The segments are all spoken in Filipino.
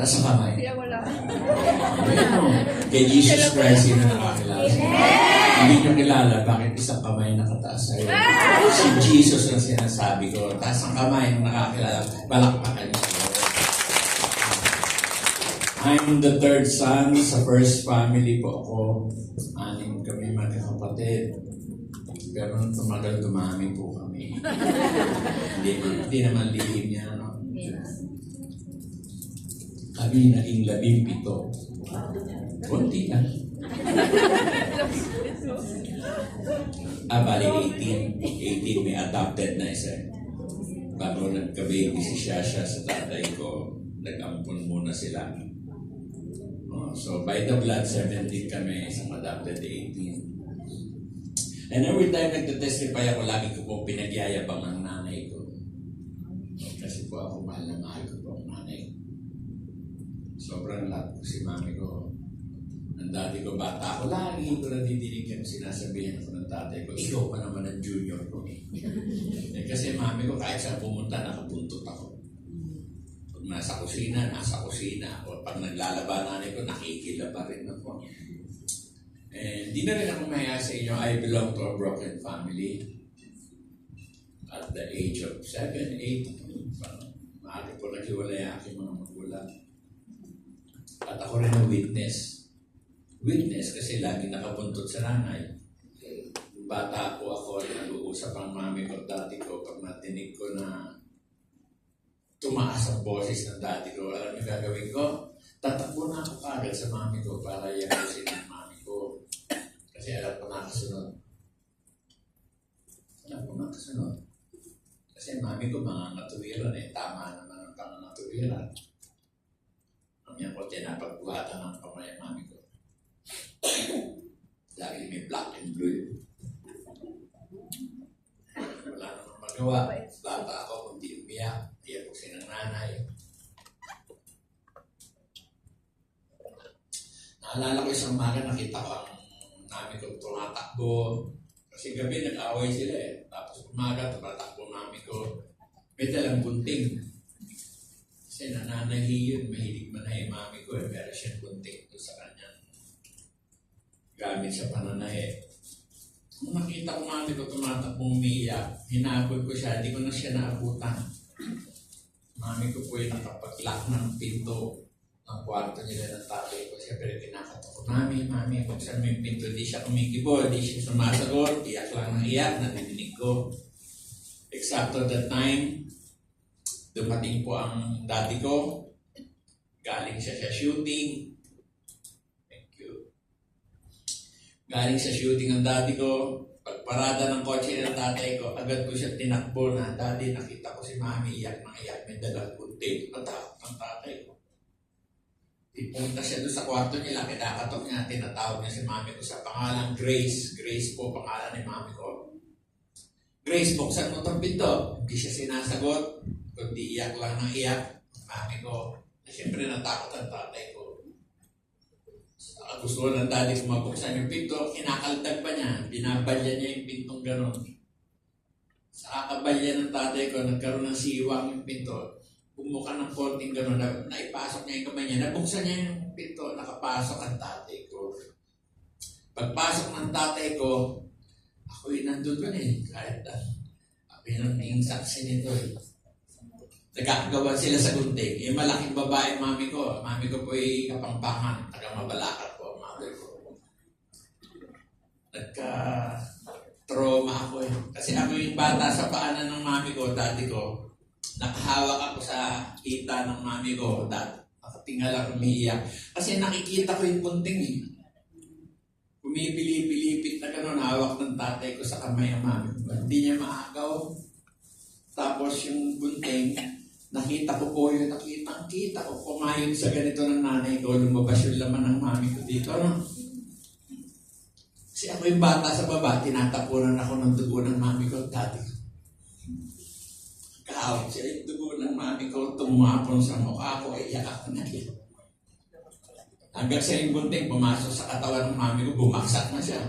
Taas ang kamay. Kaya wala. Kay Jesus Christ yun na nakakilala. Hindi nyo kilala, bakit isang kamay nakataas sa'yo? Si Jesus ang sinasabi ko. Taas ang kamay ng nakakilala. Balakpakan niyo. I'm the third son. Sa first family po ako. 6 kami magkakapatid. Pero nung tumagal, dumami po kami. Hindi naman lihim niya. No? Kami naging 17. Kunti lang. Bali 18. 18 may adopted na isa. Bago nagka-baby si Shasha sa tatay ko, nag-ampun muna sila. So by the blood, 17 kami, isang adopted 18. And every time nagtitestify ako, lagi ko po pinagyayabang ang nanay ko. Kasi po ako mahal na mahal ko po ang nanay. Sobrang love ko si mami ko. Ang dati ko, bata ako, lagi ko nadidinig yung sinasabihan ko ng tatay ko, ikaw pa naman ang junior ko. Kasi mami ko, kahit saan pumunta, nakabuntot ako. Pag nasa kusina ako. Pag naglalaba nanay ko, nakikila pa rin ako. And di na rin ako mahiya sa inyo, I belong to a broken family. At the age of 7, 8, maaari po naghiwalay ang aking mga magulang. At ako rin ang witness. Witness kasi lagi nakabuntot sa nanay. Bata po ako, nag-uusap ang mami ko at dati ko. Pag natinig ko na tumaas ang boses ng dati ko, alam niyo gagawin ko? Tatakbo na ako kagad sa mami ko para yakusin ang mami ko. Kasi alam ko nakasunod. Kasi mami ko mga natuwiran tama naman ang mga natuwiran. Mamaya ko tinapagbuhatan ng kamay ang mami ko. Lagi may black and blue. Wala namang magawa. Bata ako kung di umiyak. Di ako sinang nanay. Naalala ko isang umaga, nakita ko ang namin ko tumatakbo. Kasi gabi nag-away sila Tapos umaga, tumatakbo mami ko. May dalang bunting. Kasi nananahi yun, mahilig manahi mami ko Meron siyang bunting doon sa kanyang gamit sa pananahi. Kung nakita ko mami ko tumatakbo umiiyak, hinabol ko siya, hindi ko na siya naabutan. Mami ko po yung nakapag-lock ng pinto ng kwarto nila ng tatay ko. Siyempre, kinakatok ko, Mami, buksan mo yung pinto. Di siya kumikibo, di siya sumasagot. Iyak lang ng iyak, nadidinig ko. Eksakto that time, dumating po ang daddy ko. Galing siya sa shooting. Thank you. Galing sa shooting ang daddy ko. Pagparada ng kotse ng tatay ko, agad ko siya tinakbo na, Daddy, nakita ko si Mami, iyak na iyak, may dalang bunting. Natakot ng tatay ko. Ipunta siya doon sa kwarto nila, kinakatok niya, tinatawag niya si Mami ko sa pangalang Grace. Grace po, pangalan ni Mami ko. Grace, buksan mo itong pinto. Hindi siya sinasagot, kundi iyak lang ng iyak. Mami ko, siyempre natakot ang tatay ko. Gusto ng daddy ko mabuksan yung pinto, kinakaldag pa niya, binabalya niya yung pintong gano'n. Sa kabalya ng tatay ko, nagkaroon ng siwang yung pinto. Bumuka ng konting gano'n, naipasok niya yung kamay niya, nabuksan niya yung pinto, nakapasok ang tatay ko. Pagpasok ng tatay ko, ako yung nandun doon kahit ako yung naging saksi nito Nagkakagawa sila sa gunting. Yung malaking babae, mami ko po ay kapangpangan, taga-Mabalacat po, mother ko. Nagka-trauma ako Kasi ako yung bata sa paanan ng mami ko, dati ko. Nakahawak ako sa kita ng mami ko, dati. Nakatingal ako, umiiyak. Kasi nakikita ko yung gunting Pumipilipilipit na gano'n, hawak ng tatay ko sa kamay ang mami ko. Hindi niya maagaw. Tapos yung gunting, nakita ko po yun, nakita ko kumayon sa ganito ng nanay ko, lumabas yung laman ng mami ko dito, Kasi ako yung bata sa baba, tinatapunan ako ng dugo ng mami ko dati. Kahawak siya yung dugo ng mami ko, tumapon sa mukha ko, iyak ako na yan. Hanggang sa yung gunting, pumasok sa katawan ng mami ko, bumaksak na siya.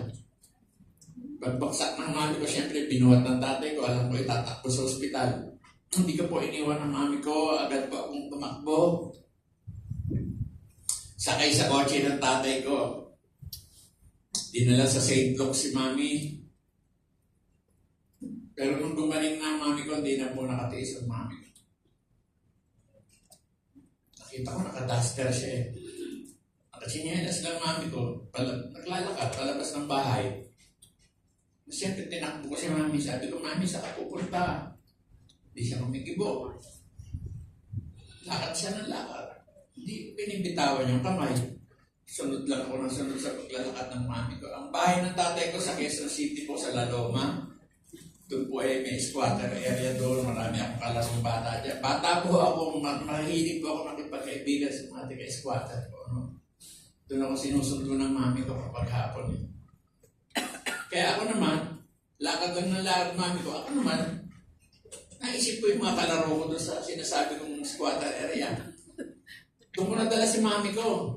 Pagbaksak ng mami ko, siyempre, pinuhat ng tatay ko, alam ko itatakbo sa ospital. Hindi ko po iniwan ng mami ko, agad po akong tumakbo. Sakay sa kotse ng tatay ko. Dinala sa St. Luke si mami. Pero nung gumaling na ang mami ko, hindi na po nakatiis ang mami ko. Nakita ko nakaduster siya eh. Nakasinyelas lang mami ko. Naglalakad, palabas ng bahay. Siyempre, tinakbo ko si mami. Sabi ko, mami, saan ka pupunta? Hindi siya kumikibo. Lakad siya ng lakad. Hindi pinibitawan yung kamay. Sunod lang ako ng sunod sa paglalakad ng mami ko. Ang bahay ng tatay ko sa Quezon City po, sa La Loma. Doon po ay may squatter area doon. Marami akong kalarong bata dyan. Bata po ako, mahilig po ako makipagkaibigan sa mga taga-squatter ko. No? Doon ako sinusundo ng mami ko kapag hapon. Kaya ako naman, lakad lang ng lakad mami ko. Ako naman, naisip ko yung mga kalaro ko doon sa sinasabi kong squatter area. Doon ko nadala si mami ko.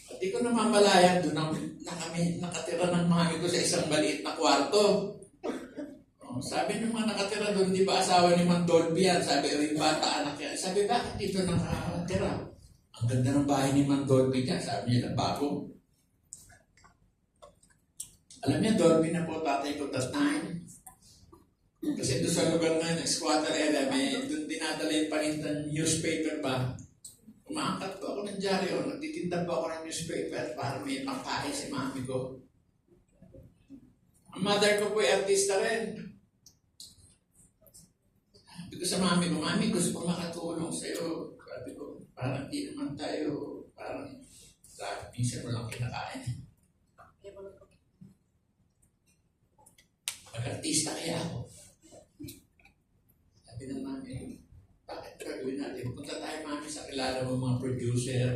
At di ko namamalayan, doon na kami nakatira ng mami ko sa isang maliit na kwarto. Sabi ng mga nakatira doon, di ba asawa ni Mang Dolby yan? Sabi, yung bata anak yan. Sabi, bakit dito nakatira? Ang ganda ng bahay ni Mang Dolby niya. Sabi niya, bago. Alam niya, Dolby na po tatay ko that time. Kasi doon sa lugar na squatter area, may doon dinadala yung panintan newspaper ba? Umaangkat po ako ng dyaryo, nagtitinda po ako ng newspaper para may pangkain si mami ko. Ang mother ko po ay artista rin. Sabi ko sa mami ko, mami, gusto ko makatulong sa'yo. Sabi ko, parang di naman tayo, parang minsan mo lang kinakain. Mag-artista kaya ako. Sabi ng mami, bakit gagawin natin? Punta tayo mami sa kilala mo mga producer.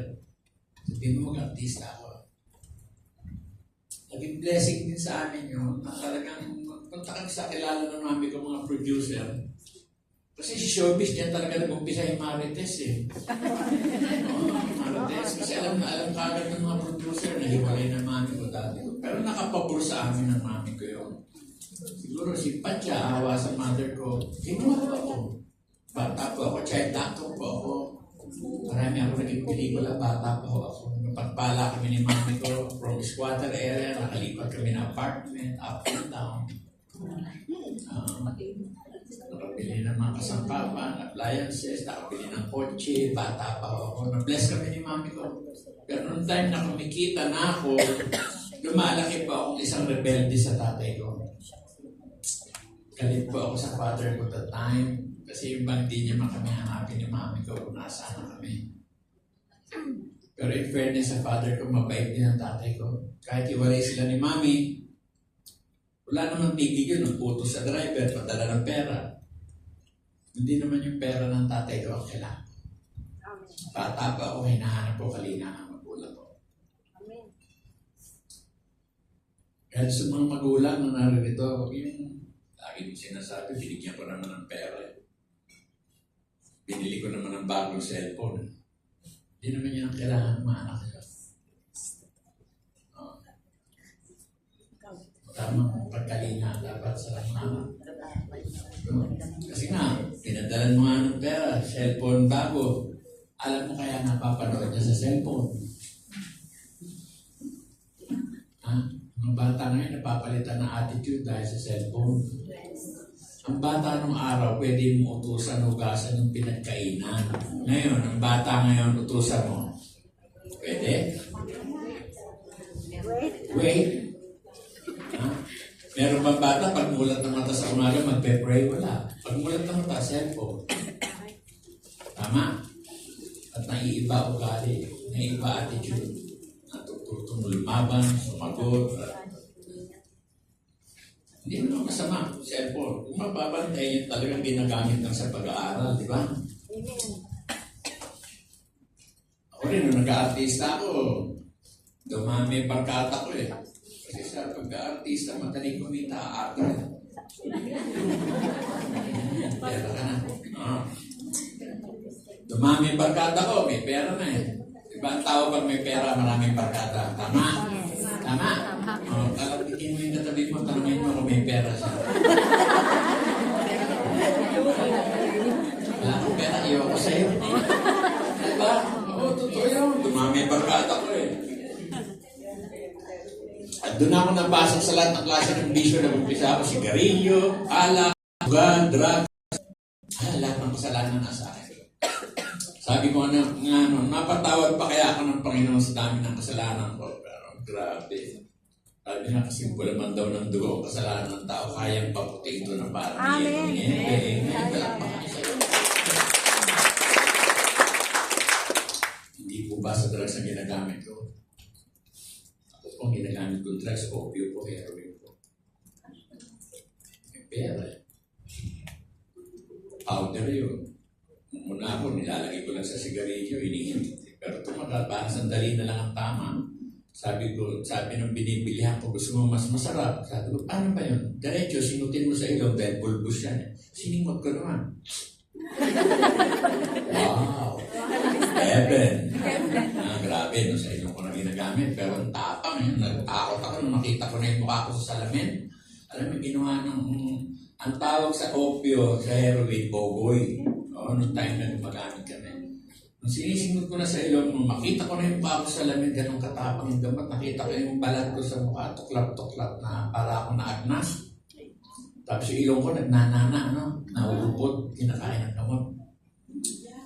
Sabi mo mag-artista ako. Naging blessing din sa amin yun. Na talagang punta kami sa kilala ng mami ko mga producer. Kasi si showbiz diyan talaga nag-umpisa yung Marites eh. Marites. Kasi alam kagad ng mga producer na hiwalay ng mami ko dati. Pero nakapabor sa amin ng mami ko yun. Siguro si Patya, awa sa mother ko, kinuha ko ako. Bata po ako, child actor po ako. Marami ako naging pelikula, bata po ako. Napagpala kami ni mami ko from squatter area, nakalipat kami ng apartment, up and down. Nakabili ng mga kasangkapan, appliances, nakabili ng kotse, bata pa ako. Na-bless kami ni mami ko. Pero noong time na kumikita na ako, lumalaki pa akong isang rebelde sa tatay ko. Galit po ako sa father ko that time. Kasi yung hindi niya kami hanapin ni mami ko kung nasaan na kami. Pero in fairness sa father ko, mabait din ang tatay ko. Kahit iwalay sila ni mami, wala naman bigig yun. Nagputos sa driver, padala ng pera. Hindi naman yung pera ng tatay ko ang kailangan. Bata pa ako, hinahanap ko kalina ng magulang ko. Kahit sa mga magulang na naririto, yung lagi yung sinasabi, binigyan ko naman ng pera. Binili ko naman ng bagong cellphone. Hindi naman yan ang kailangan ng mga anak ko. Tamang pagkalina dapat sa mga kasi nga, pinadalan mo nga ng pera, cellphone bago. Alam mo kaya napapanood niya sa cellphone. Ang bata ngayon napapalitan ng attitude dahil sa cellphone. Ang bata nung araw, pwede mo utusan hugasan ng pinagkainan. Ngayon, ang bata ngayon, utusan mo. Pwede? Wait. Meron bang bata, pag mulat ng mata sa umaga, magpe-pray? Wala. Pag mulat ng mata, cellphone. Tama? At naiiba ugali, naiiba attitude. Natututong lumaban, sumagot. Hindi naman masama, cellphone. Kung mababantay, yun talagang ginagamit lang sa pag-aaral, di ba? Ako rin, nung nag-aartista ako, dumami pagkata ko eh. Kasi sa pagka-artista, madaling kumita, arte. Pera ka na. Dumami pagkata ko, may pera na eh. Diba ang tao pag may pera, maraming pagkata. Tama? Tama? Kalatikin mo yung katabi mo, tanongin mo kung may pera siya. Wala akong pera, iyo ko sa'yo. Diba? Oo, totoo yun. Dumami barkada ko eh. At doon ako napasok sa lahat ng klase ng bisyo na umpisa ako. Sigarilyo, alak, drugs. Lahat ng kasalanan nasa akin. Sabi ko napatawad pa kaya ako ng Panginoon sa dami ng kasalanan ko. Pero grabe. Sabi nga kasi bulaman daw ng dugo ang kasalanan ng tao, kayang paputin ito na parang Amen. Hindi po ba sa drugs ang ginagamit ko? Ako po ang ginagamit ko drugs, opio po, heroin po. May pera eh. Powder yun. Muna ako, nilalagay ko lang sa sigarilyo, iniinit. Pero tumagal, parang sandali na lang ang tama. Sabi nung binibilihan ko, gusto mo mas masarap. Sabi ko, paano ba yun? Diretso, sinutin mo sa ilong dahil bulbos yan. Sinimot ko naman. Wow! Heaven! Grabe, no, sa ilong ko na ginagamit. Pero ang tapang yun. Nagtakot ako nung makita ko na yung mukha ko sa salamin. Alam mo, ginawa ng... Ang tawag sa opio, sa heroin, boboy. Noong time na gumagamit kami. Nung sinisingot ko na sa ilong, nung makita ko na yung mukha ko sa lamin, ganun katapang yung gamot, nakita ko yung balat ko sa mukha, tuklap-tuklap na para ako naagnas. Tapos yung ilong ko nagnanana, nauupot, kinakain ng gamot.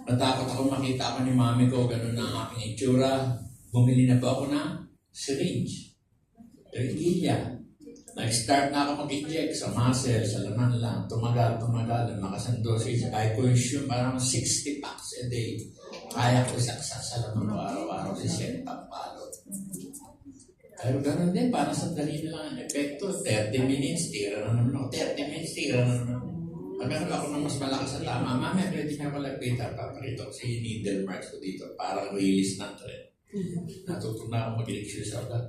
Natakot ako, makita ako ni mami ko, ganun na ang aking itsura. Bumili na ba ako na syringe? Regilya. Nag-start na ako mag-inject sa muscle, sa laman lang. Tumagal, lumakas ang dosage. I consume parang 60 packs a day. Kaya ko isaksak sa laman ko araw-araw si Sentang Palo. Pero ganun din, parang sandali na lang ang epekto. 30 minutes, tira na naman ako. 30 minutes, tira na naman. Magkano ako ng mas malakas sa tama. Mami, pwede na ako lapitan. Paparito ko sa needle marks ko dito. Parang release ng trend. Natutunan ako mag-exercise agad.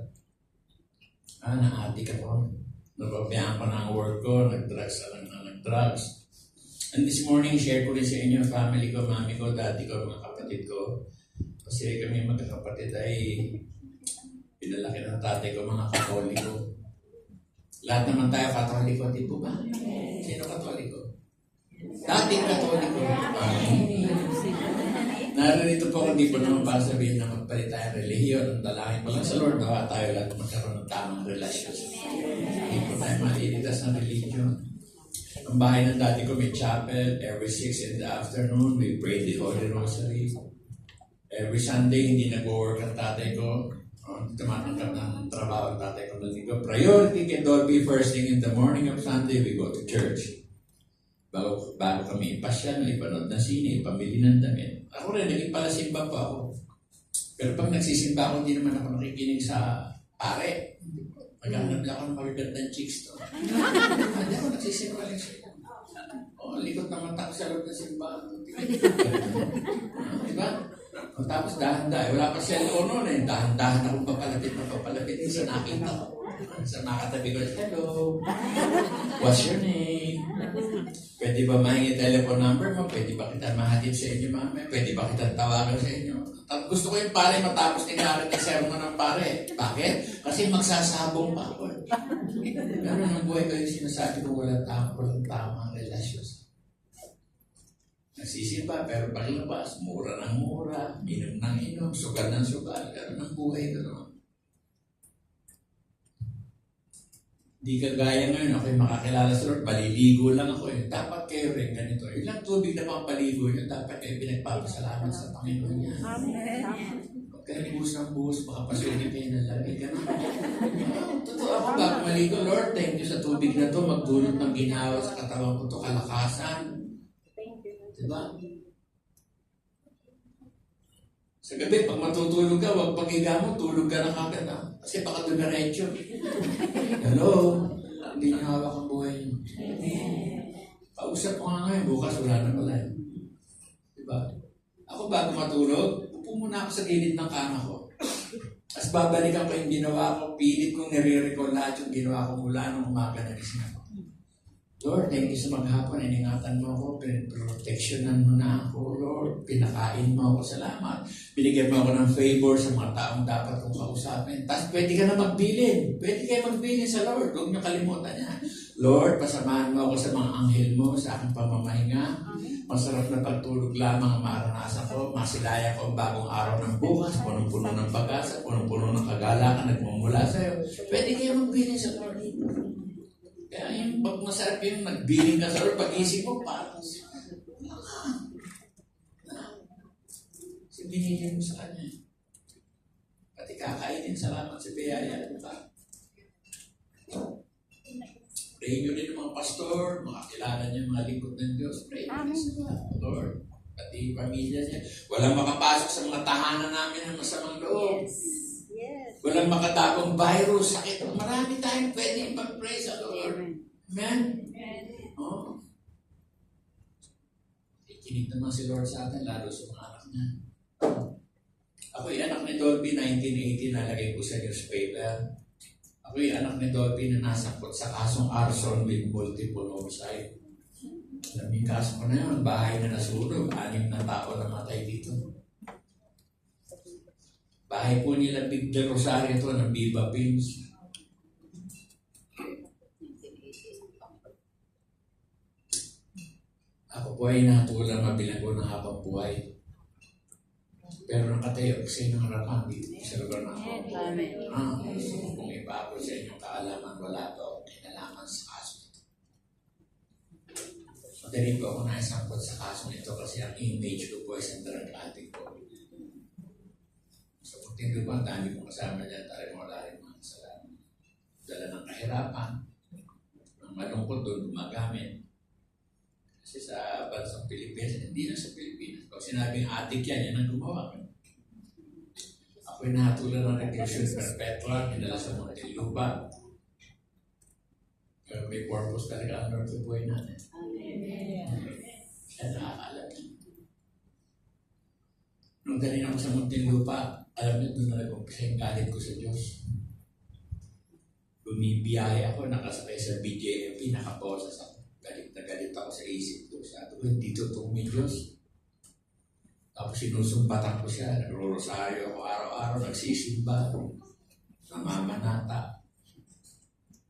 Na-addict ako. Nababayaan ko na ang work ko, nag-drugs. And this morning, share ko rin sa inyo, family ko, mami ko, daddy ko, mga kapatid ko. Kasi kami magkakapatid ay pinalaki ng tatay ko, mga Katoliko. Lahat naman tayo Katoliko, di po ba? Sino Katoliko? Dating Katoliko. Naririto po ako, di po naman para sabihin na magpalit tayo relihiyon. Ang dalangin pa lang sa Lord, tayo lahat magkaroon ng tamang relasyon. Hindi po tayo malilitas ng religion. Ang bahay ng dati ko may chapel. Every 6 in the afternoon, we pray the Holy Rosary. Every Sunday, hindi nag-work ang tatay ko. Tumatanggap ng trabaho ang tatay ko. Priority kay Dolby, first thing in the morning of Sunday, we go to church. Bago kami ipasyal, ipanood ng sine, ipamili ng damit. Ako rin, naging palasimba pa ako. Pero pag nagsisimba ako, hindi naman ako nakikinig sa pare. Maghanap lang ako ng magagandang chicks to. Hindi ako nagsisimba lang siya. Likot naman ako sa loob ng simbahan. Diba? Tapos dahan-dahan. Wala pa cellphone noon eh. Dahan-dahan akong papalapit. Sa nakita ko. Sa nakatabi ko, hello. What's your name? Pwede ba mahingi telephone number mo? Pwede ba kita mahatid sa inyo, mami? Pwede ba kita tawagan sa inyo? Gusto ko yung pare matapos tingnan ng sermon ng pare. Bakit? Kasi magsasabong pa ako. Ganun ang buhay ko yung sinasabi ko, walang tamang relasyon. Nagsisimba, pero paglabas, mura ng mura, inom ng inom, sugal ng sugal. Ganun ang buhay ko naman. Di kagaya ngayon, ako'y makakilala sa Lord, paliligo lang ako eh. Dapat kayo rin ganito. Ilang tubig na pang paligo nyo, dapat kayo pinagpapasalamat sa Panginoon niya. Amen. Huwag kayo libus ng buhos, baka pasukin kayo ng lamig. Totoo ako, bago maligo, Lord, thank you sa tubig na to, magdulot ng ginawa sa katawan ko to, kalakasan. Diba? Sa gabi, pag matutulog ka, huwag paghiga mo, tulog ka na kagad ha. Kasi baka dumiretso. Hello? Hindi niya hawak ang buhay niyo. Kausap ko nga ngayon, bukas wala na pala. Diba? Ako bago matulog, upo muna ako sa gilid ng kama ko. Tapos babalikan ko yung ginawa ko, pilit kong nire-recall lahat yung ginawa ko mula nung umaga na gising ako. Lord, thank you sa maghapon, iningatan mo ako, proteksyonan mo na ako, Lord, pinakain mo ako, salamat. Binigyan mo ako ng favor sa mga taong dapat kong kausapin. Tapos pwede ka na magbilin. Pwede kayo magbilin sa Lord. Huwag niyo kalimutan niya. Lord, pasamahan mo ako sa mga anghel mo sa aking pamamahinga. Masarap na pagtulog lamang ang maranasan ko. Masilaya ko ang bagong araw ng bukas, punong-puno ng pag-asa, punong-puno ng kagalakan, nagmumula sa'yo. Pwede kayo magbiling sa Lord. Kaya yung pag masarap yung nagbiling ka sa Lord, pag-isip mo, parang binigyan mo sa Kanya. Pati kakainin, salamat sa biyaya. Pray nyo rin ng mga pastor, mga kilala niya, mga lingkod ng Diyos. Pray nyo rin sa Lord. Pati pamilya niya. Walang makapasok sa mga tahanan namin ng masamang loob. Yes. Walang makatapong virus, sakit. Marami tayong pwede ipag-pray sa Lord. Amen? Oo. Ikinig naman si Lord sa atin, lalo sa mga anak niya. Ako yung anak ni Dolby, 1980, nalagay ko sa newspaper. Ako yung anak ni Dolby na nasakot sa kasong arson with multiple homicide. Alam yung kaso ko na yun, bahay na nasunog, 6 na tao namatay dito. Bahay po nila Big De Rosario ito ng Viva Films. Ako po ay natulang mabilanggo ng habang buhay. Pero nakatayo kasi ng harapan dito sa lugar na ako. Kung ipapo sa inyong kaalaman, wala to akong kinalaman sa kaso ito. Madali po ako naisangkot sa kaso nito kasi ang image ko po ay isang drug addict po. So kung tindo po, ang dami kong kasama dyan, talagang wala rin mga kasalanan. Dala ng kahirapan, ang malungkot doon gumagamit. Kasi sa bansang Pilipinas, hindi na sa Pilipinas. Pag sinabing adik yan ang gumawa. Ako'y nahatulan ng reclusion perpetua, dinala sa Muntinlupa. Pero may purpose talaga ang Lord sa buhay natin. Kaya nakakaalam niya. Nung galing ako sa Muntinlupa, alam niyo doon na nag-umpisa yung galit ko sa Diyos. Bumibiyaya ako, nakasakay sa BJMP, nakaposas ako. Galit na galit ako sa isip ko. Sabi ko, hindi totoo may Diyos. Tapos sinusumbatan ko siya. Nagro-rosaryo ako araw-araw. Nagsisimba. Namamanata.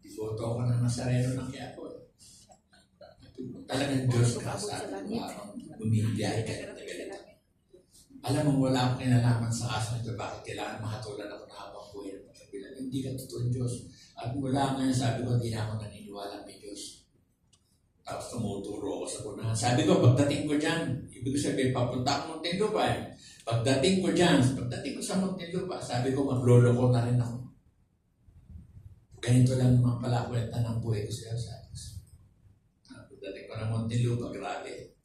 Iboto ako ng Nazareno ng Quiapo. Talagang Diyos ka sa akin. Bumibiyay galit na galit ako. Alam mo, wala akong kinalaman sa kaso nito. Bakit kailangan mahatulan ako na habang buhay ng pagkabilang? Hindi ka totoo Diyos. At mula ngayon sabi ko, hindi na ako naniniwala may Diyos. Tapos tumuturo ako sa kunahan. Sabi ko, pagdating ko dyan, ibig sabihin, papunta ako Muntinlupa eh. Pagdating ko dyan, pagdating ko sa Muntinlupa, sabi ko, magloloko na rin ako. Ganito lang naman pala kwenta ng buhay ko siya sa akin. Pagdating ko ng Muntinlupa, grabe.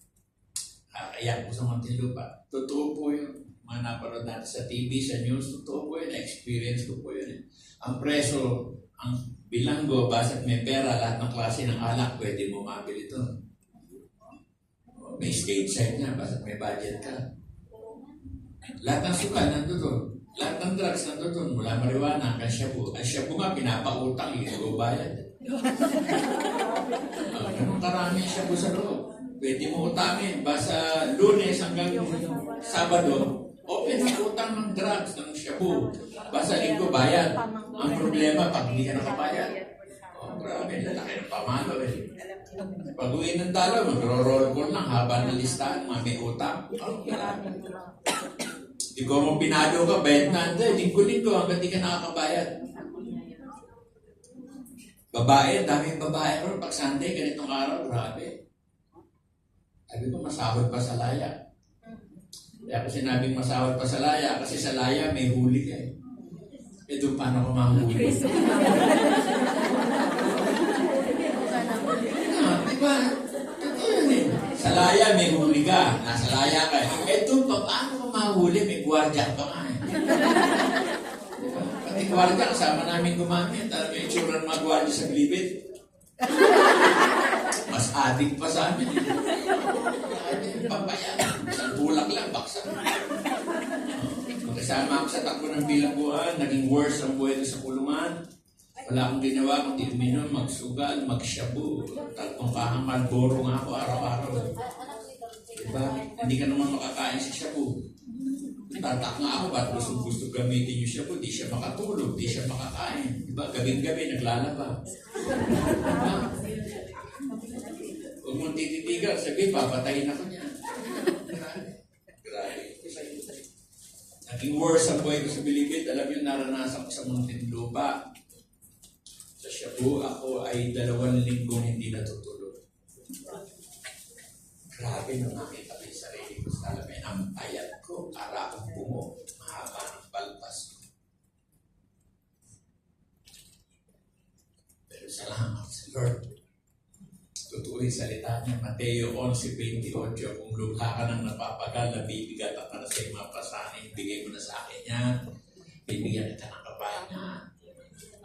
Kakayak ko sa Muntinlupa. Totoo po yun. Mga napanood natin sa TV, sa news, totoo po yun. Experience ko po yun. Ang preso, ang bilanggo, basta't may pera, lahat ng klase ng alak, pwede mo mabili ito. May state side na, basta't may budget ka. Lahat ng suka, nandun. Lahat ng drugs, nandun. Mula marijuana, hanggang shabu. Ang shabu nga, pinapautang, hindi ko bayad. Ganun karami ang shabu sa loob. Pwede mo utangin. Basta Lunes hanggang Sabado, open ang utang ng drugs, ng shabu. Basta linggo bayad. Ang problema, pag hindi ka nakabayad, grabe, lalaki ng pamalo eh. Pag uwi ng dalaw, magro-roll call lang, haba ng listahan, mga may utang. Ikaw mo pinado ka, bayad na, linggo-linggo hanggang di ka nakakabayad. Babae, daming babae ron. Pag Sunday, ganitong araw, grabe. Sabi ko, masahod pa sa laya. Kaya ako sinabing masahod pa sa laya, kasi sa laya may huli ka eh. Ito paano ko mahuli? Diba? Totoo yun eh. Sa laya may huli ka. Nasa laya ka. Ito paano ko mahuli? May gwardiya pa nga eh. Diba? Pati gwardiya kasama namin gumamit. Talaga yung tsura ng mga gwardiya sa Blibit. Mas adik pa sa amin. Pampayan. Isang bulak lang, baksa. Kasama ako sa takbo ng bilangguan, naging worse ang buhay ko sa kulungan. Wala akong ginawa kundi uminom, magsugal, magshabu. Tatlong kahang Marlboro nga ako araw-araw. Diba? Hindi ka naman makakain sa shabu. Tatak nga ako, ba't gusto gamitin yung shabu? Di siya makatulog, di siya makakain. Diba? Gabing-gabi, naglalaba. Diba? magtititigan. Sabi, papatayin ako niya. Grabe. Naging worse ang buhay ko sa Bilibid. Alam niyo, naranasan ko sa Muntinlupa. Sa Shabu, ako ay 2 linggong hindi natutulog. Grabe nung nakita ko yung sarili ko sa alamin. Ang payat ko, para akong bungo. Mahaba ng palpas ko. Pero salamat sa Lord. Totoo yung salita niya, Mateo 11:28, kung lugha ka ng napapagal, nabibigat at para sa mga pasanin, bigay mo na sa akin yan. Bibigyan kita ng kapahingan.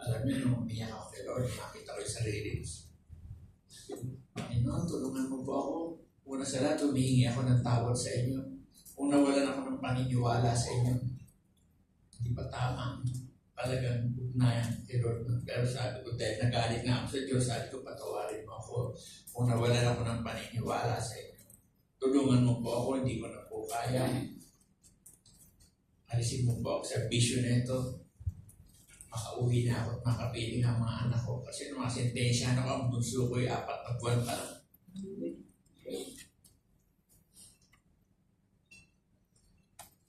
Alam niyo, nung umiyak ako kay Lord, nakita ko yung sarili ko. Panginoon, tulungan mo po ako. Una sa lahat, humihingi ako ng tawad sa inyo. Kung nawalan ako ng paniniwala sa inyo, hindi pa tama. Talagang ugnayan kay Lord. Pero sabi ko, dahil nagalit nga ako sa Diyos, sabi ko, patawarin mo ako. Kung nawalan ako ng paniniwala sa inyo, tulungan mo po ako, hindi ko na po kaya. Alisin mo po ako sa vision na ito. Makauwi na ako at makapiling ang mga anak ko. Kasi nung mga sentensya na ang bunso ko ay 4 na buwan pa lang.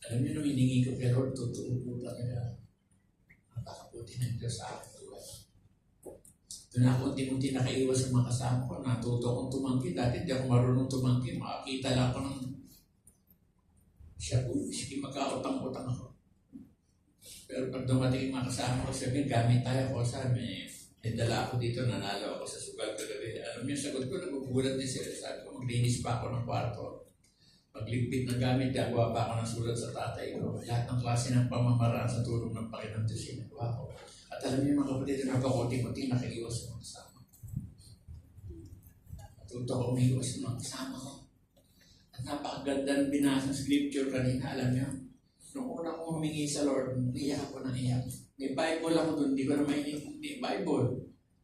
Alam niyo, nung hiningi ko kay Lord, totoo po talaga. Napakabuti ng Diyos sa akin. Doon ako unti-unti nakaiwas sa mga kasama ko. Natuto akong tumangki. Dati hindi ako marunong tumangki. Makakita lang ako ng siya po. Sige, magkautang-utang ako. Pero pag dumating yung mga kasama ko, sabi, gamit tayo ko. Sabi, may dala ako dito, nanalo ako sa sugal kagabi. Alam niyo, sagot ko, nagugulat din sila. Sabi ko, maglinis pa ako ng kwarto. Pagligpit ng gamit, gagawa pa ako ng sulat sa tatay ko. Lahat ng klase ng pamamaraan sa tulong ng Panginoon Diyos, sinagawa ko. At alam niyo, mga kapatid, na pagkakunti-kunti nakaiwas sa mga kasama. Natuto ko umiwas sa mga kasama ko. At napakaganda ng binasa ng scripture kanina, alam niyo. Nung una kong humingi sa Lord, iyak ako ng iyak. May Bible ako doon, hindi ko na maintindihan yung Bible.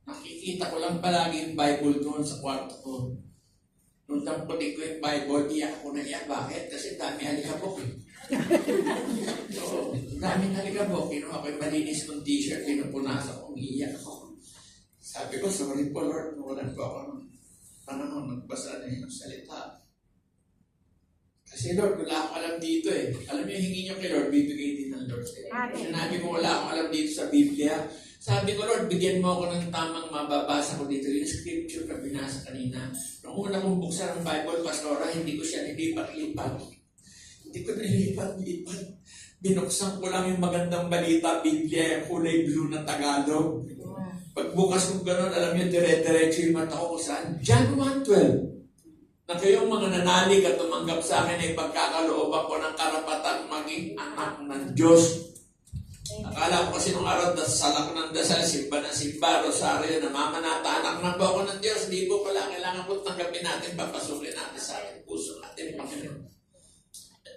Nakikita ko lang palagi yung Bible doon sa kwarto ko. Nung tampunin ko yung Bible, iyak ako na iyak. Bakit? Kasi dami alikabok eh. So, daming alikabok. Kinuha ko yung malinis kong t-shirt, pinupunasan ko, iyak ako. Sabi ko, sorry po Lord, nawalan po ako ng panahon, nagbasa na yung salita. Kasi Lord, wala akong alam dito eh. Alam niyo, hingi niyo kay Lord, bibigay din ng Lord sa inyo. Sinabi ko, wala akong alam dito sa Biblia. Sabi ko, Lord, bigyan mo ako ng tamang mababasa ko dito. Yung scripture na binasa kanina. Nung una kong buksan ang Bible, Pastora, hindi ko siya nilipat-lipat. Hindi ko nilipat-lipat. Binuksan ko lang yung magandang balita, Biblia, yung kulay blue na Tagalog. Pagbukas ko gano'n, alam niyo, dire-diretso yung mata ko saan? John 1:12. Na kayong mga nanalig at tumanggap sa akin ay pagkakalooban ko ng karapatan maging anak ng Diyos. Akala ko kasi nung araw, dasal ko ng dasal, simba ng simba, rosaryo, namamanata, anak na po ako ng Diyos. Di po pala, kailangan po tanggapin natin, papasukin natin sa ating puso natin, Panginoon.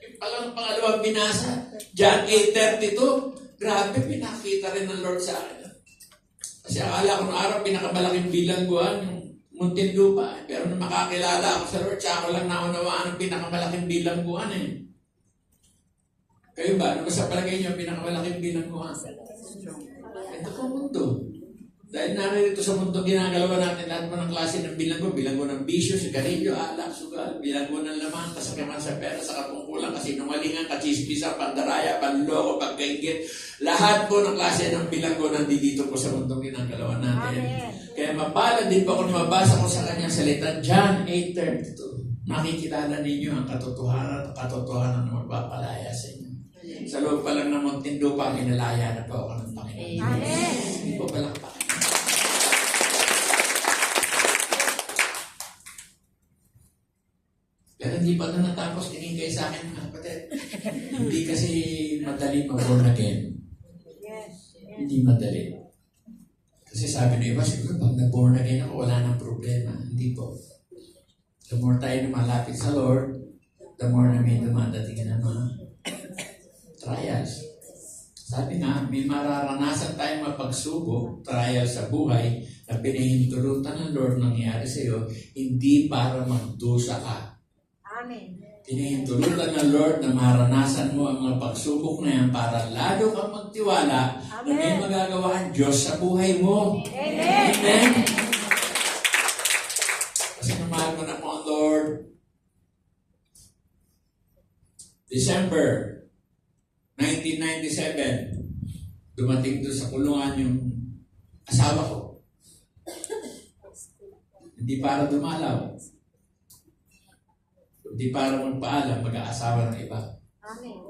Yung palang pangalawang binasa, John 8:32, grabe, pinakita rin ng Lord sa akin. Kasi akala ko nung araw, pinakamalaking bilangguan, yung Muntinlupa. Pero nung makakilala ako sa Lord, siya ako lang naunawaan ang pinakamalaking bilangguan eh. Kayo ba? Ano ba sa palagay niyo ang pinakamalaking bilangguan? Ito po mundo. Dahil narito sa mundo, ginagalawa natin lahat mo ng klase ng bilanggo. Bilanggo ng bisyo, sigarilyo, alak, sugal. Bilanggo ng laman, kasakiman sa pera, sa katungkulan, kasinungalingan, kachismisa, pandaraya, panloko, pagkaingit. Lahat po ng klase ng bilanggo nandito po sa mundo ginagalawa natin. Amen. Kaya mapalad din po kung mabasa ko sa kanyang salita, John 8:32. Makikilala ninyo ang katotohanan at katotohanan na magpapalaya sa inyo. Amen. Sa loob pa lang ng Muntinlupa, inalaya na po ako ng Panginoon. Amen. Hindi po pala Panginoon. Pero hindi pa na natapos, tingin kayo sa akin, mga kapatid. Hindi kasi madali mag-born again. Hindi madali. Kasi sabi ng iba, siguro pag nag-born again ako, wala nang problema. Hindi po. The more tayo na malapit sa Lord, the more na may dumadating ng mga trials. Sabi nga, may mararanasan tayong mapagsubok, trial sa buhay, na pinahintulutan ng Lord nangyari sa iyo, hindi para magdusa ka. Amen. Pinahintulutan ng Lord na maranasan mo ang mga pagsubok na yan para lalo kang magtiwala. Amen. Na may magagawa ang Diyos sa buhay mo. Amen. Amen. Kasi mahal mo na po ang December 1997, dumating doon sa kulungan yung asawa ko. Hindi para dumalaw. Hindi para magpaalam, mag-aasawa ng iba. Amen.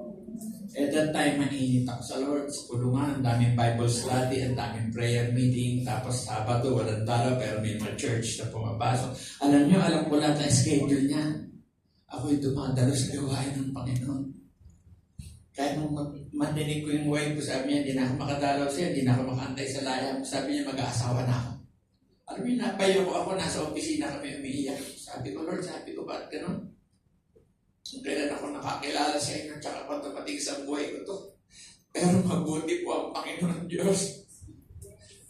At that time, mainit ako sa Lord, sa kulungan, ang daming Bible study, ang daming prayer meeting, tapos Sabado, walang dalaw, pero may mga church na pumapasok. Alam nyo, alam ko lahat ang schedule niya. Ako'y dumadalo sa gawain ng Panginoon. Kaya nung mandinig ko yung wife ko, sabi niya, hindi na ako makadalaw siya, hindi na ako makantay sa laya. Sabi niya, mag-aasawa na ako. Alam niyo, napayo ko ako, nasa opisina kami umiiyak. Sabi ko, Lord, sabi ko, ba't ganun? Kailan ako nakakilala sa inyo, tsaka pa dumating sa buhay ko to. Pero mabuti po ang Panginoon Diyos.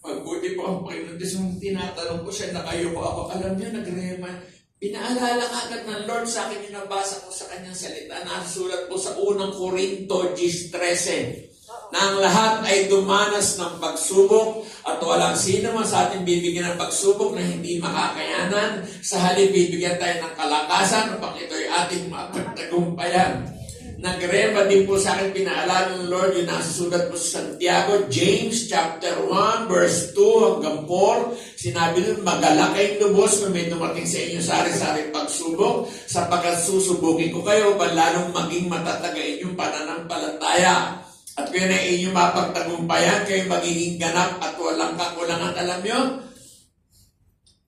Mabuti po ang Panginoon Diyos. Nung tinatanong ko siya na kayo ko ako, alam niyo, nag-reman. Pinaalala agad ng Lord sa akin yung nabasa ko sa kanyang salita. Nasulat po sa unang Korinto 10:13. Na ang lahat ay dumanas ng pagsubok at walang sino man sa atin bibigyan ng pagsubok na hindi makakayanan. Sa halip, bibigyan tayo ng kalakasan upang ito'y ating mapagtagumpayan. Nagrema din po sa akin, pinaalala ng Lord, yung nasusulat po sa Santiago, James chapter 1, verse 2 hanggang 4. Sinabi nun, magalak kayong lubos kung may dumating sa inyo sari-sari pagsubok, sapagkat susubukin ko kayo, lalong maging matatag inyong pananampalataya. At kung yun ay inyong mapagtagumpayan, kayo magiging ganap at walang kakulangan. Alam nyo,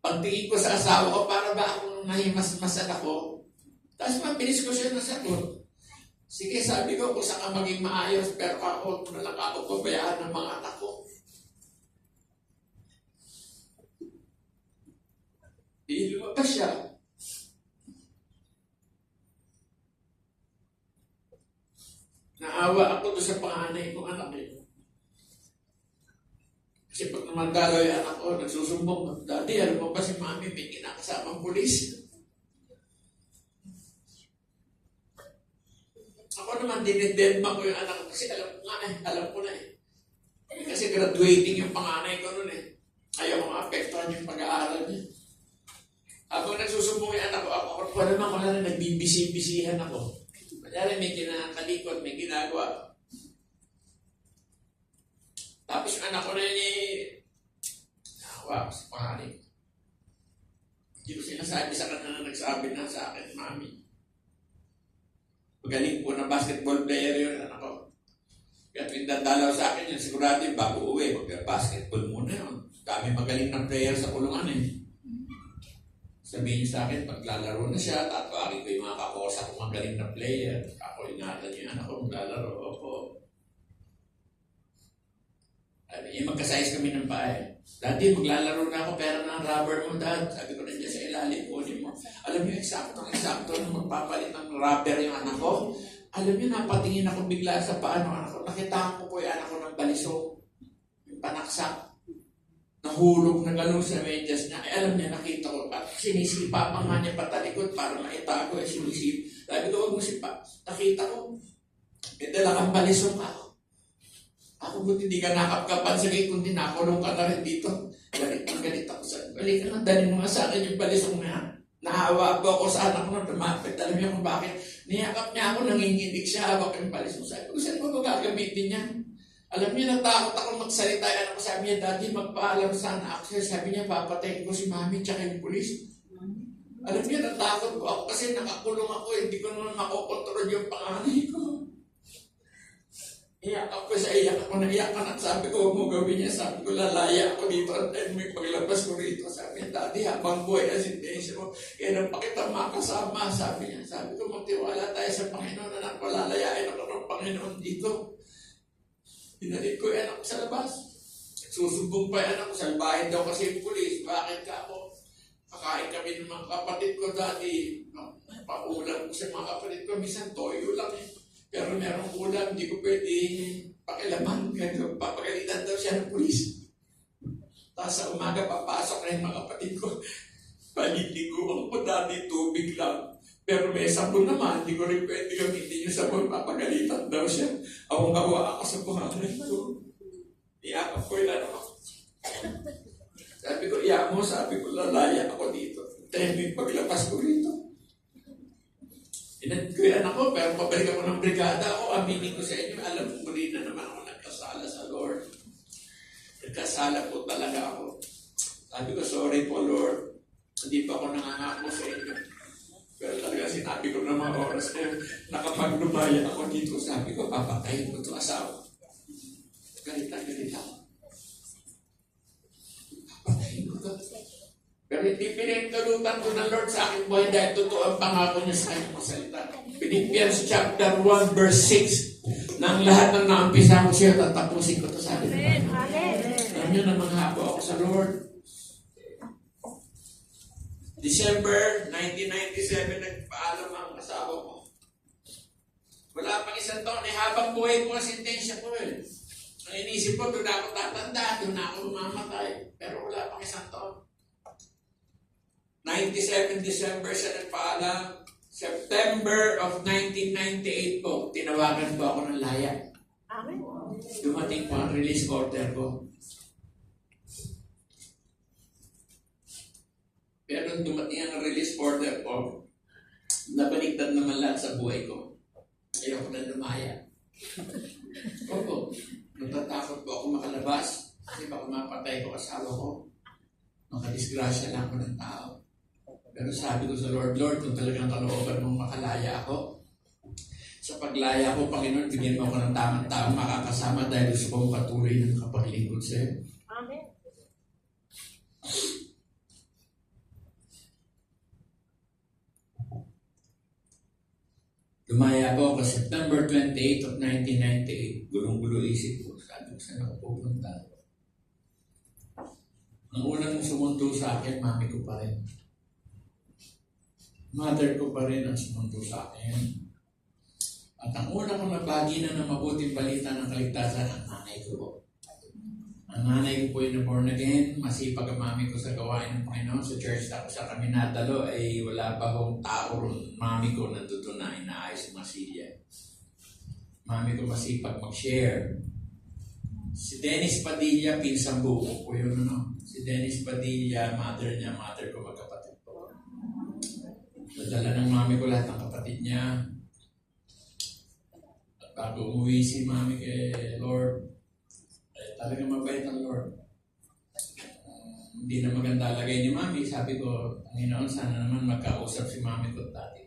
pagtingin ko sa asawa ko, para ba akong nahimas-masan ako? Tapos mabilis ko siya nasagot. Sige, sabi ko, kung saan ka maging maayos, pero ako na lang ako pabayaan ng mga anak ko. Di lumabas siya. Naawa ako doon sa panganay kong anak eh. Kasi pag namagdalaw yung anak ko, nagsusumbong, Daddy, alam mo ba si Mami may kinakasamang pulis? Ako naman, dinidedma ko yung anak ko kasi alam ko na eh. Kasi graduating yung panganay ko noon eh. Ayaw ko maapektuhan yung pag-aaral niya. Habang nagsusumbong yung anak ko, ako naman ko na nagbibisi-bisihan ako. Kaya may kinakalikot, may ginagawa. Tapos yung anak ko na yun nakawa ko sa pangalan. Hindi ko sinasabi sa kanya na nagsabi na sa akin, Mami. Magaling po na basketball player yun, anak ko. Kaya tuwing dadalaw sa akin yun, sigurado yung bago uwi, mag-basketball muna yun. Dami magaling na player sa kulungan eh. Sabihin niyo sa akin, paglalaro na siya, tatawagin ko yung mga kakosa kong magaling na player. Ako ingatan niyo, anak ko maglalaro. Opo. Magkasize kami ng paa eh. Dati maglalaro na ako, pero ng rubber mo, Dad. Sabi ko na dyan sa ilalim po mo. Alam niyo, eksakto nung magpapalit ng rubber yung anak ko. Alam niyo, napatingin ako bigla sa paa ng anak ko. Nakita ko po yung anak ko ng balisong. Yung panaksak. Nahulog na gano'n sa medyas niya. Alam niya, nakita ko. Sinisipa pa nga niya patalikod para maitago. Sinisip. Sabi ko, huwag mo sipa. Nakita ko. May dala kang balisong ako. Ako buti hindi ka nakapkapan sa gate, kundi nakulong ka na rin dito. Galit ako sa balik ka na. Dali mo nga sa akin yung balisong na. Naawa po ako sa anak ko na lumapit. Alam niyo kung bakit. Niyakap niya ako, nanginginig siya habang yung balisong. Sabi ko, saan mo ba gagamitin niya? Alam niyo, natakot ako magsalita. Anak ko, sabi niya, Daddy, magpaalam sana ako. Sabi niya, papatayin ko si Mami tsaka yung pulis. Alam niyo, natakot ko ako kasi nakakulong ako. Hindi ko naman makokontrol yung panganay ko. Iyak ako sa iyak ako, naiyak ka na. Sabi ko, huwag mo gawin niya. Sabi ko, lalaya ako dito. At may paglabas ko rito. Sabi niya, Daddy, habang buhay na sintensya mo, kaya nang pakita makasama. Sabi niya, sabi ko, magtiwala tayo sa Panginoon na napalalayain ako ng Panginoon dito. Pinalik ko yan ako sa labas. Susubong pa yan ako. Salbahin daw kasi yung pulis. Bakit ka ako? Kakain kami ng mga kapatid ko dati. Paulam ko sa mga kapatid ko. Minsan toyo lang eh. Pero merong ulam, hindi ko pwede pakilaman. Kaya papagalitan daw siya ng pulis. Tapos sa umaga, papasok na yung mga kapatid ko. Paliliguan ko dati, tubig lang. Pero may sabon naman, hindi ko rin pwede gamitin yung sabon. Papagalitan daw siya. Ako gawa ako sa pangalan ko. Iyakap ko ilan ako. Sabi ko, iyak mo, sabi ko, lalaya ako dito. Tayo yung paglabas ko rito. Inad ko yan ako, pero nang pabalik ako ng brigada ako, aminin ko sa inyo, alam ko rin na naman ako nagkasala sa Lord. Nagkasala po talaga ako. Sabi ko, sorry po Lord, hindi pa ako nangangako sa inyo. Pero talaga sinabi ko na mga oras na yun, nakapag-lumaya ako dito, sabi ko, papatayin ko ito asawa. Galit ako. Papatayin ko ito. Pero hindi pinintulutan ko ng Lord sa aking buhay dahil totoo ang pangako niya sa aking salita. Philippians chapter 1 verse 6 na ang lahat ng naampisa ko siya, tatapusin ko ito, sabi ko. Alam niyo na manghabo ako sa Lord. December 1997, nagpaalam ang asawa ko. Wala pang isang taon, habang buhay ko ang sentensya ko eh. Ang inisip ko, doon ako tatanda, doon ako mamatay. Pero wala pang isang taon. 97 December siya nagpaalam. September of 1998 po, tinawagan po ako ng laya. Amen. Dumating po ang release order ko. Pero nung dumating ang release order ko, nabaliktad naman lahat sa buhay ko. Ayoko na lumaya. Opo, natatakot po ako makalabas kasi baka mapatay ko asawa ko. Makadisgrasya lang ako ng tao. Pero sabi ko sa Lord, Lord, kung talagang kalooban mong makalaya ako, sa paglaya ko, Panginoon, bigyan mo ako ng tamang taong makakasama dahil gusto kong patuloy ng kapaglingkod sa iyo. Amen. Lumaya po ako September 28 of 1998. Gulong-gulo isip ko. Sabi ko, saan ako pupunta? Ang unang sumundo sa akin, mami ko pa rin. Mother ko pa rin ang sumundo sa akin. At ang una kong nabagi na ng mabuting balita ng kaligtasan, ang nanay ko po. Ang nanay ko po yung born again, masipag ang mami ko sa gawain ng Panginoon. Sa church na sa kami nadalo ay wala pa hong tao ron. Mami ko nandito na inaayos yung masilya. Mami ko masipag mag-share. Si Dennis Padilla, pinsang buko po yun. Ano? Si Dennis Padilla, mother ko magkapatid po. Nadala ng mami ko lahat ng kapatid niya. At bago umuwi si mami kay Lord, talagang mabait ang Lord. Hindi na maganda lagay ni mami. Sabi ko, Panginoon, sana naman magkausap si mami ko dati.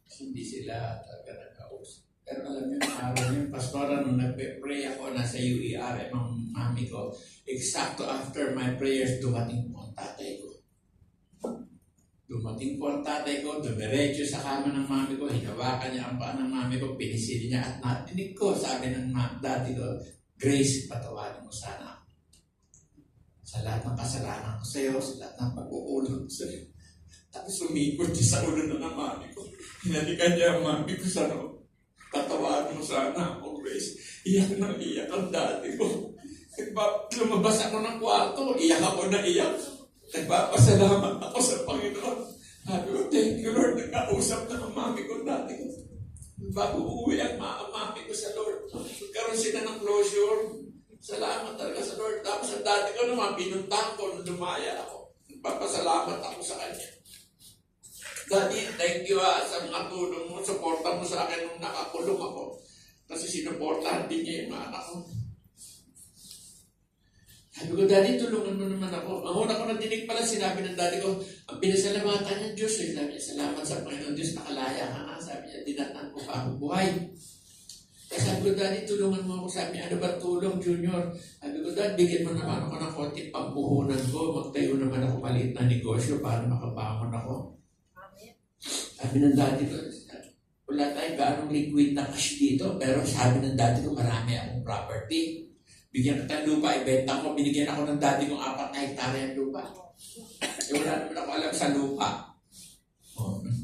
Kasi hindi sila talaga nagkausap. Pero alam niyo, araw yung pastora, nung nagpe-pray ako, nasa UER, ang mami ko, exacto after my prayers, dumating po ang tatay ko. Dumating po ang tatay ko, dumiretso sa kama ng mami ko, hinawakan niya ang paa ng mami ko, pinisil niya at natinig ko, sabi ng daddy ko, Grace, patawarin mo sana ako. Sa lahat ng kasalanan ko sa iyo, sa lahat ng pag-uulong ko sa iyo. Tapos umikot niya sa ulo ng mami ko. Hinalikan niya ang mami ko sa loob. Patawarin mo sana ako, Grace. Iyak na iyak ang daddy ko. Lumabas ako ng kwarto, iyak ako na iyak. Nagpapasalamat ako sa Panginoon. Sabi ko, thank you Lord, nagkausap na ang mami ko dati ko. Bago uuwi ang mami ko sa Lord. Karoon sila ng closure. Salamat talaga sa Lord. Tapos ang dati ko naman, pinuntahan ko nung lumaya ako. Nagpapasalamat ako sa Kanya. Daddy, thank you sa mga tulong mo. Suporta mo sa akin nung nakakulong ako. Kasi sinuportahan din niya yung mga anak ko. Sabi ko, Daddy, tulungan mo naman ako. Ang una ko nadinig pala, sinabi ng daddy ko, ang pinasalamatan niya Diyos. Sabi niya, salamat sa Panginoon Diyos, nakalaya ka nga. Sabi niya, dinatan ko pa ako buhay. Kaya sabi ko, Daddy, tulungan mo ako. Sabi niya, ano ba tulong, Junior? Sabi ko, Dad, bigyan mo naman ako ng konting pampuhunan ko. Magtayo naman ako palit na negosyo para makabangon ako. Sabi ng daddy ko, wala tayong ganong liquid na cash dito. Pero sabi ng daddy ko, marami akong property. Bigyan kita ng lupa, ibenta ko, binigyan ako ng daddy kong 4 na hektarya ng lupa. Wala naman ako alam sa lupa.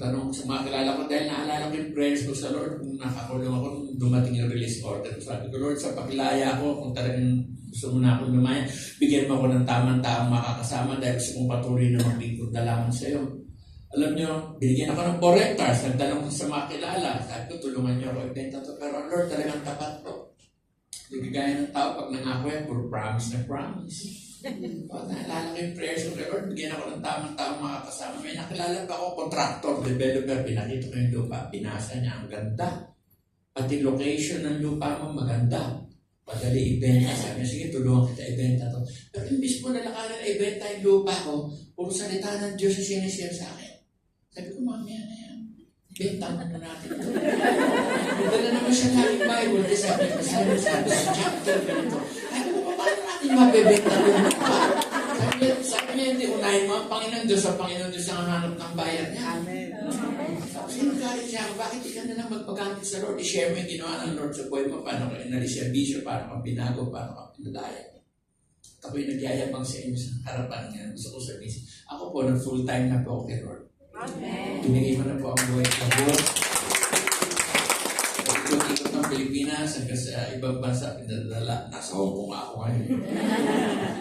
Tanong sa mga kilala ko, dahil naalala ko yung prayers ko sa Lord, kung nakakulong ako, nung dumating yung release order. Sabi ko, Lord, sa pakilaya ko, kung talagang gusto mo na akong lumaya, bigyan mo ako ng tamang taong makakasama dahil gusto mong patuloy na maglingkod na lamang sa iyo. Alam nyo, binigyan ako ng 4 hectares, nagtanong ko sa mga kilala. Sabi ko, tulungan niyo ako ibenta to. Pero Lord, talagang tapat to. Hindi gaya ng tao, pag nangako yan, puro promise na promise. Naalala ko yung prayers ko kay Lord, bigyan ako ng tamang-tamang mga kasama. May nakilala pa ako, contractor, developer, pinakita ko yung lupa, pinasa niya, ang ganda. Pati location ng lupa mo, maganda. Padali ibenta. Sabi niya, sige, tulungan kita ibenta to. Pero imbis mo nalakaran na ibenta yung lupa ko, puro salita ng Diyos na sinishare sa akin. Sabi ko, mamaya na yan. Benta mo na natin ito. Dala naman siya ng Bible. Sabi ko, sabi sa chapter ganito. Sabi ko, paano natin mabibenta ito? Sabi niya, hindi unahin mo ang Panginoon Diyos. Ang Panginoon Diyos ang hanap ng bayan niya. Amen. Tapos sinagalit siya ako, bakit di ka na lang magpagamit sa Lord? I-share mo yung ginawa ng Lord sa buhay mo. Paano ka inalis siya bisyo, paano ka binago, paano ka pinadaya. Ako yung nagyayabang sa inyo sa harapan niya. Gusto ko sabihin. Ako po, nag-full-time na po ako kay Lord. Amen. Binigay mo na po ang buhay sa buhay. Ikot-ikot ng Pilipinas hanggang sa ibang bansa pinadala. Nasa Hong Kong ako ngayon.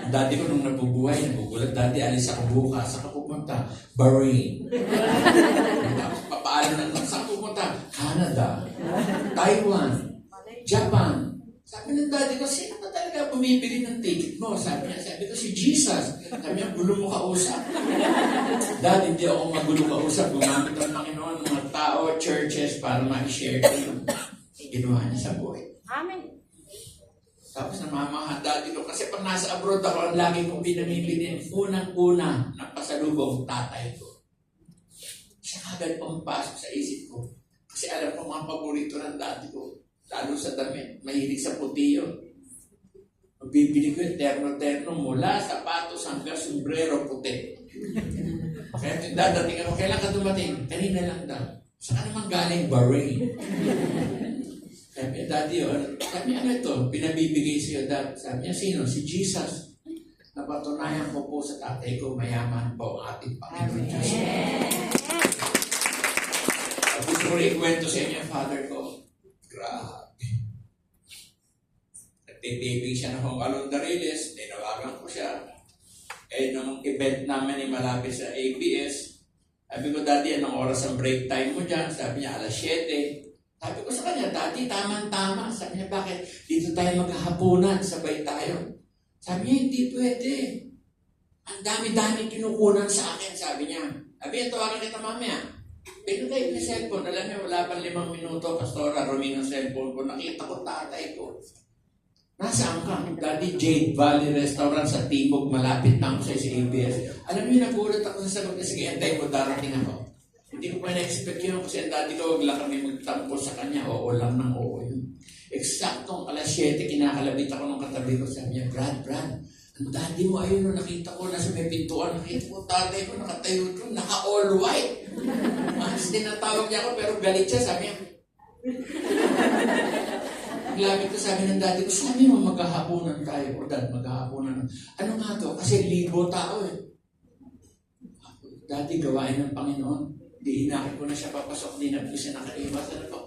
Dati ko nung nabubuhay, nabubulag. Dati alis ako bukas. Saan ka pupunta? Bahrain. Tapos papaalam na lang. Saan pupunta? Canada. Taiwan. Japan. Sabi ng daddy ko, sino ba talaga bumibili ng ticket mo? Sabi ko, si Jesus. Sabi niya, gulo mo kausap. Daddy, hindi ako magulo kausap. Gumamit ang Panginoon ng mga tao, churches, para ma-share ko yung ginawa niya sa buhay. Amen. Tapos namamahan daddy ko, kasi pag nasa abroad ako, ang lagi kong pinamimili, unang-una na pasalubong tatay ko. Siya agad pumapasok sa isip ko. Kasi alam ko mga paborito ng daddy ko. Lalo sa damit, mahilig sa puti yun. Bibili ko yung terno-terno mula sapatos hanggang sombrero puti. Kaya dadating ako, kailan ka dumating? Kanina lang daw. Saan ka naman galing? Bahrain. Sabi niya, Daddy, sabi niya, ano ito? Pinabibigay sa'yo, Dad. Sabi niya, sino? Si Jesus. Napatunayan ko po sa tatay ko, mayaman po ang ating Panginoon Diyos. Gusto ko rin ikwento sa inyo, Father ko. Grabe. Nagtitipig siya ng Hong Alondariles, tinawagan ko siya. Nung event namin ay malapit sa ABS, sabi ko, Daddy, anong oras ang break time mo dyan? Sabi niya, 7:00. Sabi ko sa kanya, Daddy, tama-tama. Sabi niya, bakit? Dito tayo maghahapunan, sabay tayo. Sabi niya, hindi pwede. Ang dami-dami kinukunan sa akin, sabi niya. Sabi niya, tawagan kita mamaya. Pinutay ko yung cellphone. Alam niya, wala pang 5 minuto, Pastora, Romy ng cellphone ko. Nakita ko tatay ko. Nasaan ka? Daddy, Jade Valley Restaurant sa Timog, malapit na ako sa ABS. Alam niyo, nagulat ako sa sagot na, sige, antay mo, darating ako. Hindi ko pa na-expect yun kasi ang daddy ko, wag lang kami magtampo sa kanya, oo lang ng oo yun. Eksaktong 7:00, kinakalabit ako ng katabi ko, sabi niya, Brad, ang daddy mo, ayun, no, nakita ko, nasa may pintuan, nakita ko, tatay ko, nakatayo doon, naka-all white. Mas tinatawag niya ako, pero galit siya, sabi niya. Glabit ko, sabi ng daddy ko, sabi mo, maghahaponan tayo, o dad, maghahaponan. Ano nga to? Kasi 1,000 tao eh. Daddy, gawain ng Panginoon. Di hinakit ko na siya papasok, di na po siya nakalimas. Ano po?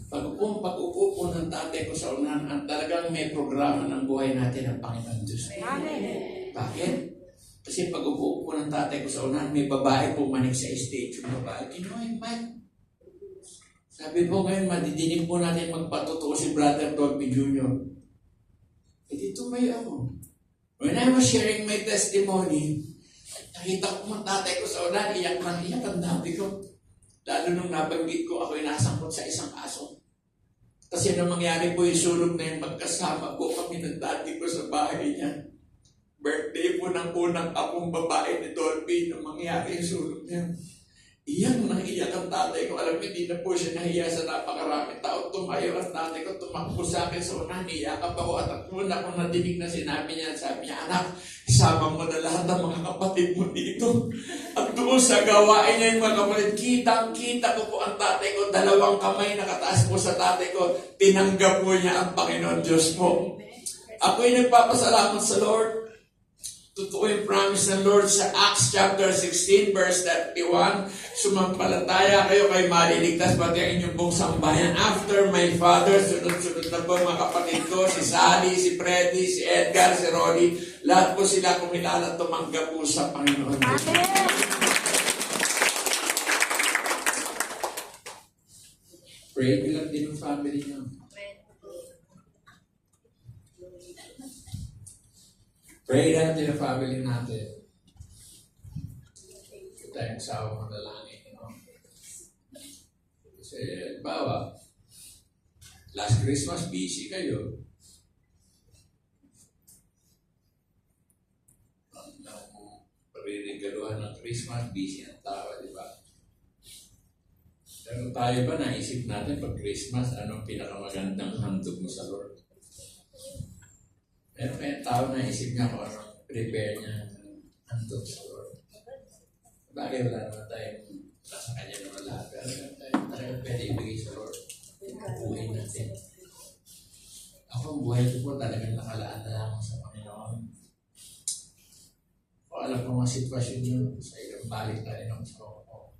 Pag-upo po ng tatay ko sa unahan, ang talagang may programa ng buhay natin ng Panginoon Diyos. Amen. Bakit? Kasi pag-upo po ng tatay ko sa unahan, may babae pumanik sa stage. Yung babae, kinuha yung mic. Sabi po ngayon, madidinig po natin magpatutuo si Brother Dolby Jr. Dito may ako. When I was sharing my testimony, nakita ko mga tatay ko sa ulan, iyak ang dami ko. Lalo nung nabanggit ko, ako'y nasangkot sa isang aso. Kasi nung mangyari po yung sulog na yung magkasama po kami ng daddy ko sa bahay niya. Birthday po ng unang akong babae ni Dolby nung mangyari yung sulog niya. Iyak nang iyak ang tatay ko. Alam mo, hindi na po siya nahiya sa napakaraming tao. Tumayo ang tatay ko, tumakbo sa akin sa unahan. Iyakap ako at ang una kong nadinig na sinabi niya. Sabi niya, anak, isama mo na lahat ng mga kapatid mo dito. At doon sa gawain niya yung mga kapatid, kitang-kita ko po ang tatay ko. 2 kamay nakataas po sa tatay ko. Tinanggap po niya ang Panginoon Diyos mo. Ako'y nagpapasalamat sa Lord. Totoo yung promise ng Lord sa Acts chapter 16 verse 31. Sumampalataya kayo kay maliligtas pati ang inyong buong sambayan. After my father, sunod-sunod na po mga kapatid ko, si Sally, si Freddy, si Edgar, si Rolly. Lahat po sila kumilala tumanggap po sa Panginoon. Pray lang din ang family niyo. Pray natin ang family natin. Ito tayong usawa ng dalangin. No? Kasi, bawa, last Christmas, busy kayo. Nang pariregaluhan ng Christmas, busy ang tao, di ba? Pero tayo ba, naisip natin pag Christmas, anong pinakamagandang handog mo sa Lord? Pero may tao naisip niya kung anong prepare niya ng handog sa Lord. Bagay wala naman tayong nasa kanya naman lahat. Pero tayo pwede ibigay sa Lord. Buhay natin. Ako, ang buhay ko po talagang nakalaan na lang sa Panginoon. O alam ko mga sitwasyon yun, sa ilang balik tayo ng sa ko.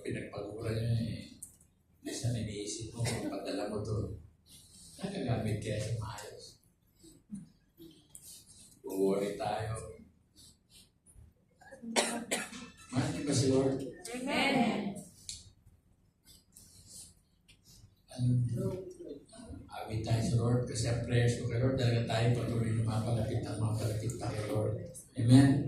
Pinagpagura niya minsan iniisip mo, padala mo to. Nagagamit kaya sa maayos. Worry tayo. Mahal niyo ba si Lord? Amen. Awit tayo sa Lord kasi ang prayers ko kay Lord talaga tayo patuloy na mapalapit pa kay Lord. Amen?